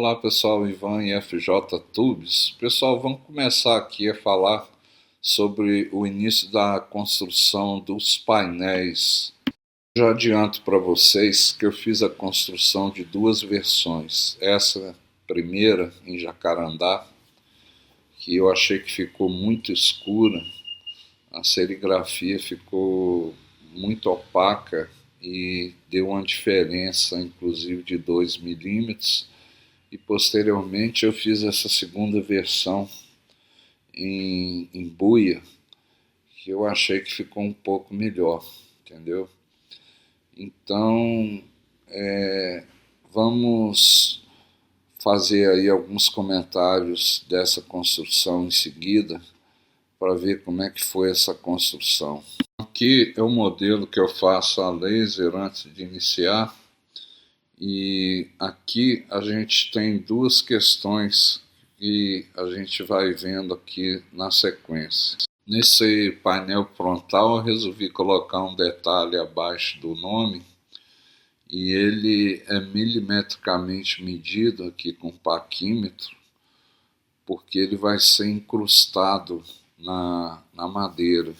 Olá pessoal, Ivan e FJ Tubes. Pessoal, vamos começar aqui a falar sobre o início da construção dos painéis. Já adianto para vocês que eu fiz a construção de duas versões. Essa primeira em Jacarandá, que eu achei que ficou muito escura, a serigrafia ficou muito opaca e deu uma diferença inclusive de 2 milímetros. E posteriormente eu fiz essa segunda versão em buia, que eu achei que ficou um pouco melhor, entendeu? Então, vamos fazer aí alguns comentários dessa construção em seguida, para ver como é que foi essa construção. Aqui é o modelo que eu faço a laser antes de iniciar. E aqui a gente tem duas questões que a gente vai vendo aqui na sequência. Nesse painel frontal eu resolvi colocar um detalhe abaixo do nome e ele é milimetricamente medido aqui com paquímetro, porque ele vai ser incrustado na madeira.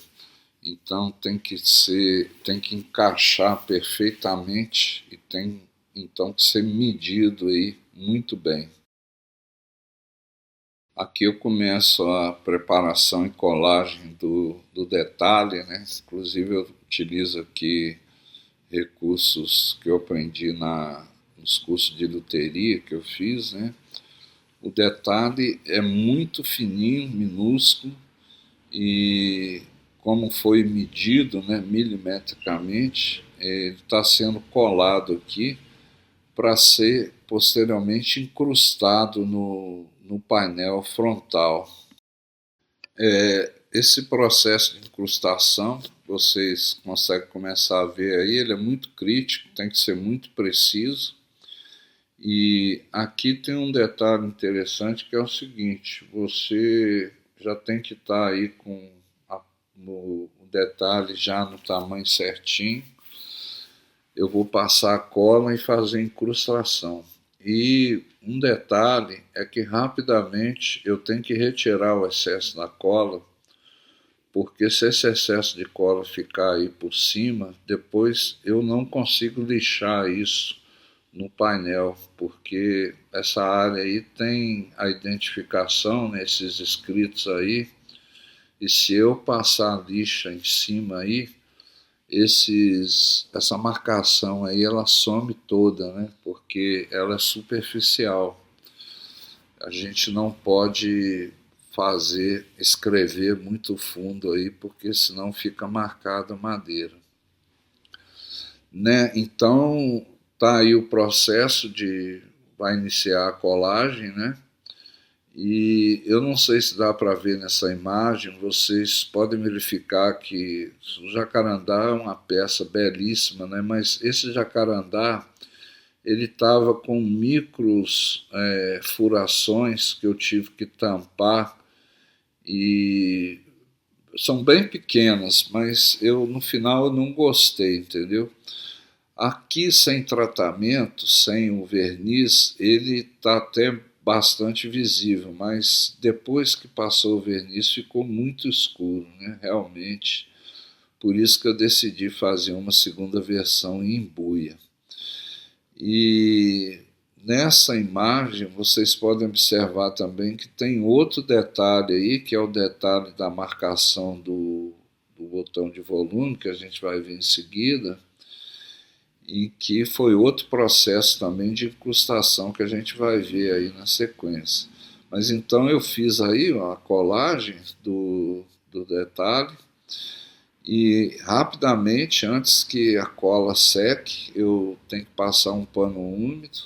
Então tem que encaixar perfeitamente e tem então que ser medido aí muito bem. Aqui eu começo a preparação e colagem do detalhe, né? Inclusive eu utilizo aqui recursos que eu aprendi nos cursos de luteria que eu fiz, né? O detalhe é muito fininho, minúsculo, e como foi medido, né, milimetricamente, ele está sendo colado aqui para ser posteriormente incrustado no painel frontal. Esse processo de incrustação, vocês conseguem começar a ver aí, ele é muito crítico, tem que ser muito preciso. E aqui tem um detalhe interessante que é o seguinte: você já tem que estar aí com o detalhe já no tamanho certinho. Eu vou passar a cola e fazer a incrustação. E um detalhe é que rapidamente eu tenho que retirar o excesso da cola, porque se esse excesso de cola ficar aí por cima, depois eu não consigo lixar isso no painel, porque essa área aí tem a identificação, né, esses escritos aí, e se eu passar a lixa em cima aí, essa marcação aí ela some toda, né? Porque ela é superficial. A gente não pode escrever muito fundo aí, porque senão fica marcada a madeira, né? Então tá aí o processo vai iniciar a colagem, né? E eu não sei se dá para ver nessa imagem, vocês podem verificar que o jacarandá é uma peça belíssima, né? Mas esse jacarandá, ele estava com micros furações que eu tive que tampar, e são bem pequenas, mas no final eu não gostei, entendeu? Aqui sem tratamento, sem o verniz, ele está até bastante visível, mas depois que passou o verniz ficou muito escuro, né? Realmente. Por isso que eu decidi fazer uma segunda versão em embuia. E nessa imagem vocês podem observar também que tem outro detalhe aí, que é o detalhe da marcação do botão de volume, que a gente vai ver em seguida, e que foi outro processo também de incrustação que a gente vai ver aí na sequência. Mas então eu fiz aí a colagem do detalhe, e rapidamente, antes que a cola seque, eu tenho que passar um pano úmido,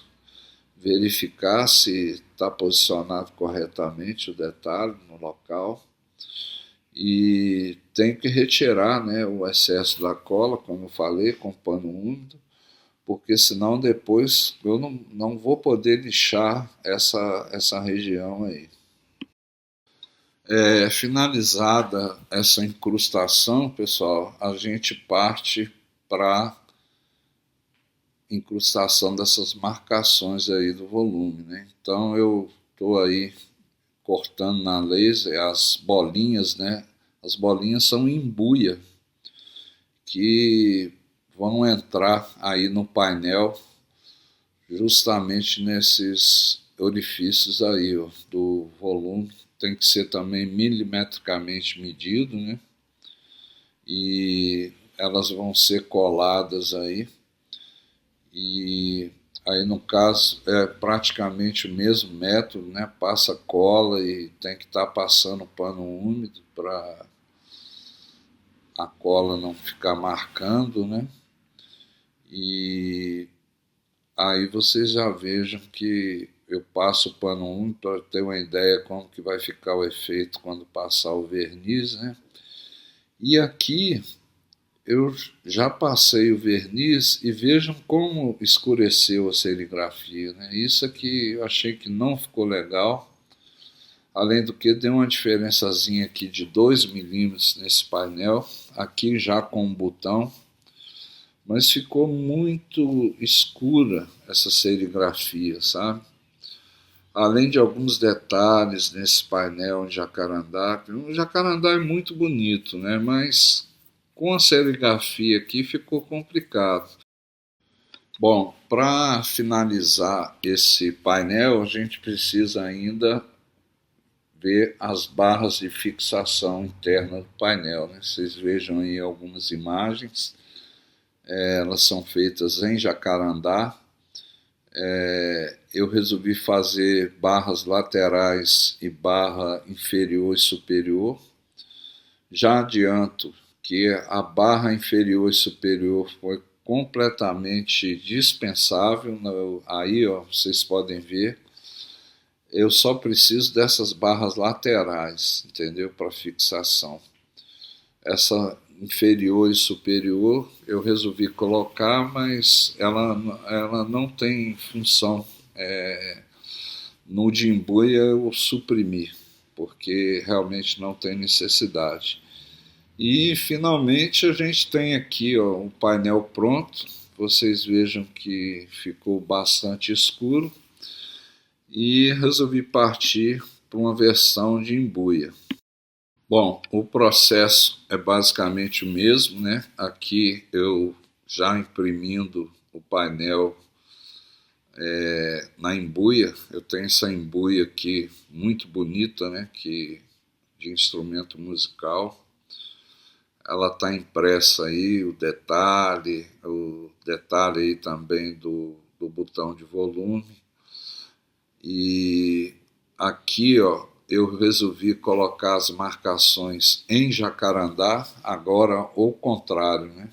verificar se está posicionado corretamente o detalhe no local, e tenho que retirar, né, o excesso da cola, como eu falei, com pano úmido, porque senão depois eu não vou poder lixar essa região aí. Finalizada essa incrustação, pessoal, a gente parte para incrustação dessas marcações aí do volume, né? Então eu estou aí cortando na laser as bolinhas, né? As bolinhas são embuia que vão entrar aí no painel justamente nesses orifícios aí, ó, do volume. Tem que ser também milimetricamente medido, né? E elas vão ser coladas aí. E aí, no caso, é praticamente o mesmo método, né? Passa cola e tem que estar passando pano úmido para a cola não ficar marcando, né? E aí vocês já vejam que eu passo o pano úmido para ter uma ideia como que vai ficar o efeito quando passar o verniz, né? E aqui eu já passei o verniz e vejam como escureceu a serigrafia, né? Isso aqui eu achei que não ficou legal. Além do que deu uma diferençazinha aqui de 2 milímetros nesse painel, aqui já com um botão, mas ficou muito escura essa serigrafia, sabe? Além de alguns detalhes nesse painel de jacarandá, o jacarandá é muito bonito, né? Mas com a serigrafia aqui ficou complicado. Bom, para finalizar esse painel, a gente precisa ainda ver as barras de fixação interna do painel, né? Vocês vejam aí algumas imagens, elas são feitas em jacarandá. Eu resolvi fazer barras laterais e barra inferior e superior. Já adianto que a barra inferior e superior foi completamente dispensável. Aí, ó, vocês podem ver, eu só preciso dessas barras laterais, entendeu? Para fixação. Essa inferior e superior eu resolvi colocar, mas ela não tem função. No de embuia eu suprimi, porque realmente não tem necessidade. E finalmente a gente tem aqui, ó, um painel pronto. Vocês vejam que ficou bastante escuro e resolvi partir para uma versão de embuia. Bom, o processo é basicamente o mesmo, né? Aqui eu já imprimindo o painel na embuia. Eu tenho essa embuia aqui muito bonita, né? De instrumento musical. Ela está impressa aí, o detalhe aí também do botão de volume. E aqui, ó, eu resolvi colocar as marcações em jacarandá, agora ao contrário, né?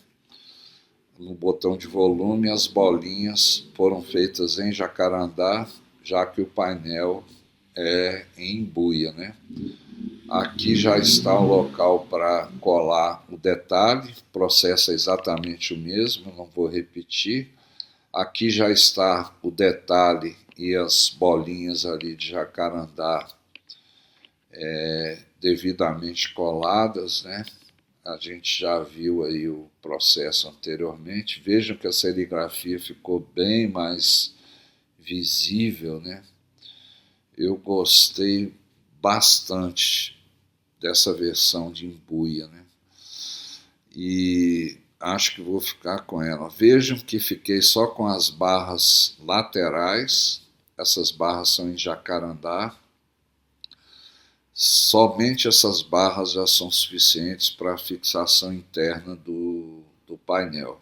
No botão de volume as bolinhas foram feitas em jacarandá, já que o painel é em embuia, né? Aqui já está o local para colar o detalhe, o processo é exatamente o mesmo, não vou repetir. Aqui já está o detalhe e as bolinhas ali de jacarandá devidamente coladas, né? A gente já viu aí o processo anteriormente. Vejam que a serigrafia ficou bem mais visível, né? Eu gostei bastante dessa versão de embuia, né? E acho que vou ficar com ela. Vejam que fiquei só com as barras laterais. Essas barras são em jacarandá. Somente essas barras já são suficientes para a fixação interna do painel.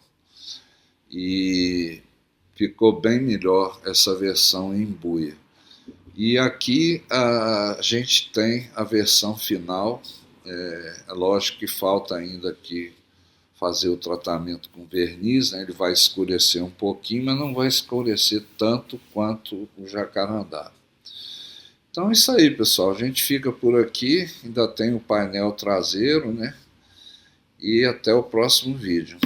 E ficou bem melhor essa versão em embuia. E aqui a gente tem a versão final. É lógico que falta ainda aqui fazer o tratamento com verniz, né? Ele vai escurecer um pouquinho, mas não vai escurecer tanto quanto o jacarandá. Então é isso aí, pessoal. A gente fica por aqui. Ainda tem o painel traseiro, né? E até o próximo vídeo.